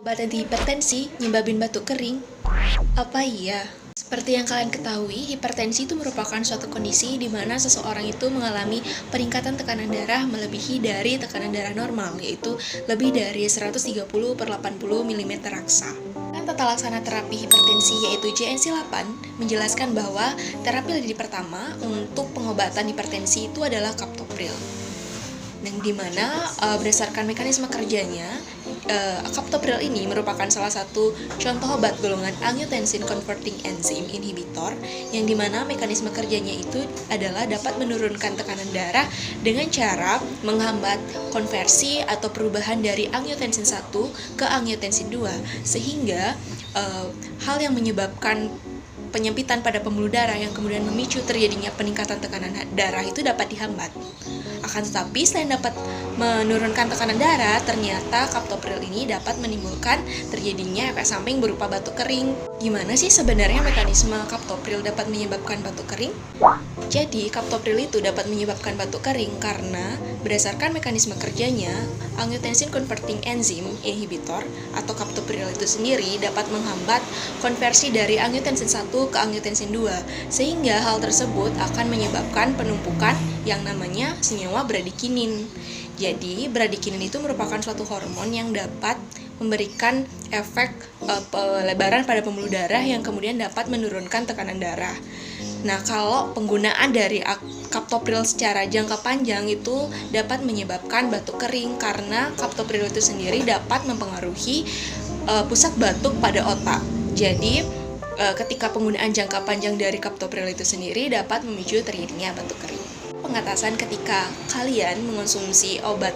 Obat antihipertensi nyebabin batuk kering? Apa iya? Seperti yang kalian ketahui, hipertensi itu merupakan suatu kondisi di mana seseorang itu mengalami peningkatan tekanan darah melebihi dari tekanan darah normal, yaitu lebih dari 130/80 mm raksa. Dan tata laksana terapi hipertensi yaitu JNC8 menjelaskan bahwa terapi lini pertama untuk pengobatan hipertensi itu adalah kaptopril. Yang dimana berdasarkan mekanisme kerjanya, kaptopril ini merupakan salah satu contoh obat golongan angiotensin converting enzyme inhibitor, yang dimana mekanisme kerjanya itu adalah dapat menurunkan tekanan darah dengan cara menghambat konversi atau perubahan dari angiotensin 1 ke angiotensin 2, sehingga hal yang menyebabkan penyempitan pada pembuluh darah yang kemudian memicu terjadinya peningkatan tekanan darah itu dapat dihambat. Akan tetapi, selain dapat menurunkan tekanan darah, ternyata kaptopril ini dapat menimbulkan terjadinya efek samping berupa batuk kering. Gimana sih sebenarnya mekanisme kaptopril dapat menyebabkan batuk kering? Jadi, kaptopril itu dapat menyebabkan batuk kering karena berdasarkan mekanisme kerjanya, angiotensin converting enzyme inhibitor atau kaptopril itu sendiri dapat menghambat konversi dari angiotensin 1 ke angiotensin 2, sehingga hal tersebut akan menyebabkan penumpukan yang namanya senyawa bradikinin. Jadi, bradikinin itu merupakan suatu hormon yang dapat memberikan efek pelebaran pada pembuluh darah yang kemudian dapat menurunkan tekanan darah. Nah, kalau penggunaan dari kaptopril secara jangka panjang itu dapat menyebabkan batuk kering karena kaptopril itu sendiri dapat mempengaruhi pusat batuk pada otak. Jadi, ketika penggunaan jangka panjang dari kaptopril itu sendiri dapat memicu terjadinya batuk kering. Pengatasan ketika kalian mengonsumsi obat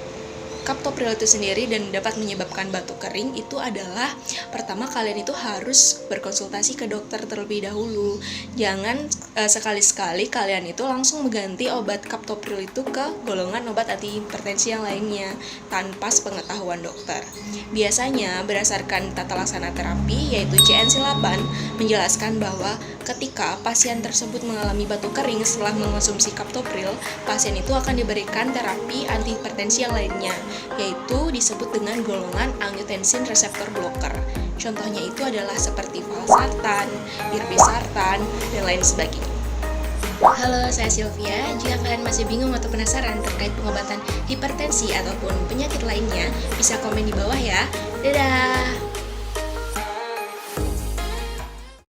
kaptopril itu sendiri dan dapat menyebabkan batuk kering itu adalah, pertama, kalian itu harus berkonsultasi ke dokter terlebih dahulu. Jangan sekali-sekali kalian itu langsung mengganti obat kaptopril itu ke golongan obat antihipertensi yang lainnya tanpa sepengetahuan dokter. Biasanya berdasarkan tata laksana terapi yaitu JNC8 menjelaskan bahwa ketika pasien tersebut mengalami batuk kering setelah mengonsumsi kaptopril, pasien itu akan diberikan terapi antihipertensi yang lainnya, yaitu disebut dengan golongan angiotensin reseptor blocker. Contohnya itu adalah seperti valsartan, irbesartan, dan lain sebagainya. Halo, saya Sylvia. Jika kalian masih bingung atau penasaran terkait pengobatan hipertensi ataupun penyakit lainnya, bisa komen di bawah ya. Dadah!